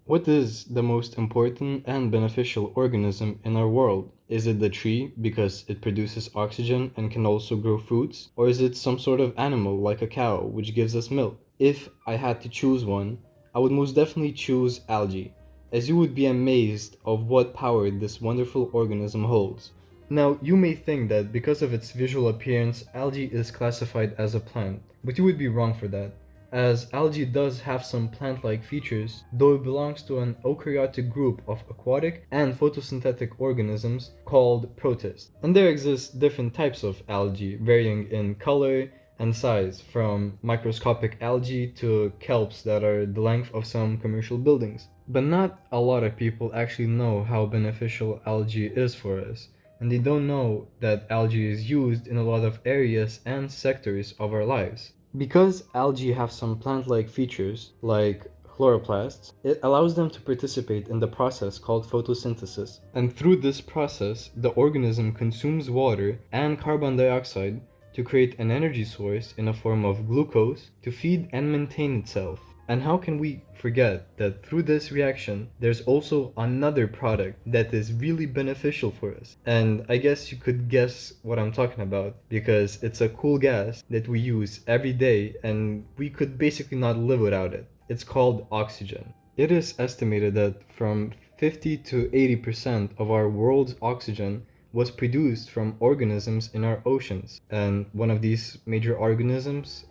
What is the most important and beneficial organism in our world? Is it the tree because it produces oxygen and can also grow fruits? Or is it some sort of animal like a cow which gives us milk? If I had to choose one, I would most definitely choose algae, as you would be amazed of what power this wonderful organism holds. Now, you may think that because of its visual appearance, algae is classified as a plant, but you would be wrong for that, as algae does have some plant-like features, though it belongs to an eukaryotic group of aquatic and photosynthetic organisms called protists. And there exist different types of algae, varying in color and size, from microscopic algae to kelps that are the length of some commercial buildings. But not a lot of people actually know how beneficial algae is for us, and they don't know that algae is used in a lot of areas and sectors of our lives. Because algae have some plant-like features, like chloroplasts, it allows them to participate in the process called photosynthesis. And through this process, the organism consumes water and carbon dioxide to create an energy source in a form of glucose to feed and maintain itself. And how can we forget that through this reaction, there's also another product that is really beneficial for us? And I guess you could guess what I'm talking about because it's a cool gas that we use every day and we could basically not live without it. It's called oxygen. It is estimated that from 50 to 80% of our world's oxygen was produced from organisms in our oceans. And one of these major organisms,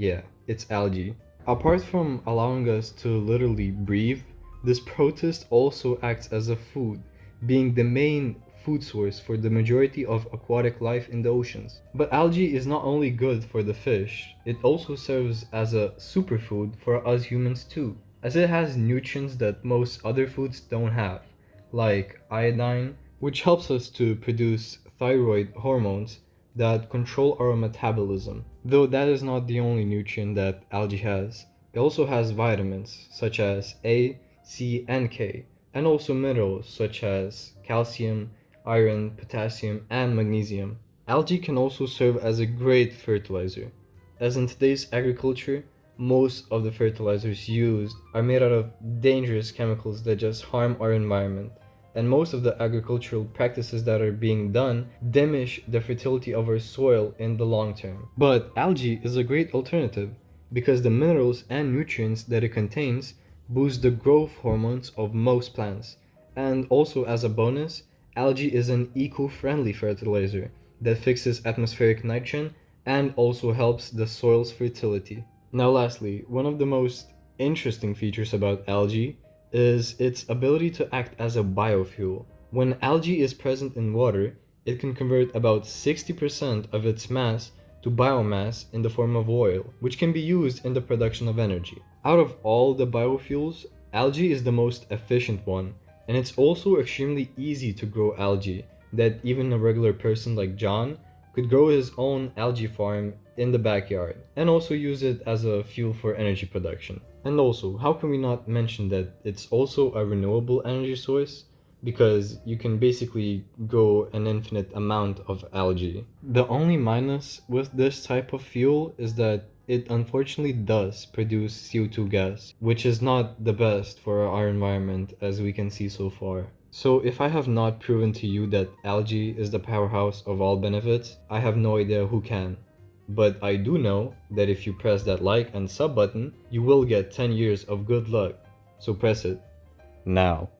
it's algae. Apart from allowing us to literally breathe, this protist also acts as a food, being the main food source for the majority of aquatic life in the oceans. But algae is not only good for the fish, it also serves as a superfood for us humans too, as it has nutrients that most other foods don't have, like iodine, which helps us to produce thyroid hormones that control our metabolism. Though that is not the only nutrient that algae has. It also has vitamins such as A, C, and K, and also minerals such as calcium, iron, potassium, and magnesium. Algae can also serve as a great fertilizer, as in today's agriculture, most of the fertilizers used are made out of dangerous chemicals that just harm our environment, and most of the agricultural practices that are being done diminish the fertility of our soil in the long term. But algae is a great alternative because the minerals and nutrients that it contains boost the growth hormones of most plants. And also, as a bonus, algae is an eco-friendly fertilizer that fixes atmospheric nitrogen and also helps the soil's fertility. Now, lastly, one of the most interesting features about algae is its ability to act as a biofuel. When algae is present in water, it can convert about 60% of its mass to biomass in the form of oil, which can be used in the production of energy. Out of all the biofuels, algae is the most efficient one, and it's also extremely easy to grow algae, that even a regular person like John could grow his own algae farm in the backyard and also use it as a fuel for energy production. And also, how can we not mention that it's also a renewable energy source? Because you can basically grow an infinite amount of algae. The only minus with this type of fuel is that it unfortunately does produce CO2 gas, which is not the best for our environment as we can see so far. So if I have not proven to you that algae is the powerhouse of all benefits, I have no idea who can. But I do know that if you press that like and sub button, you will get 10 years of good luck. So press it now.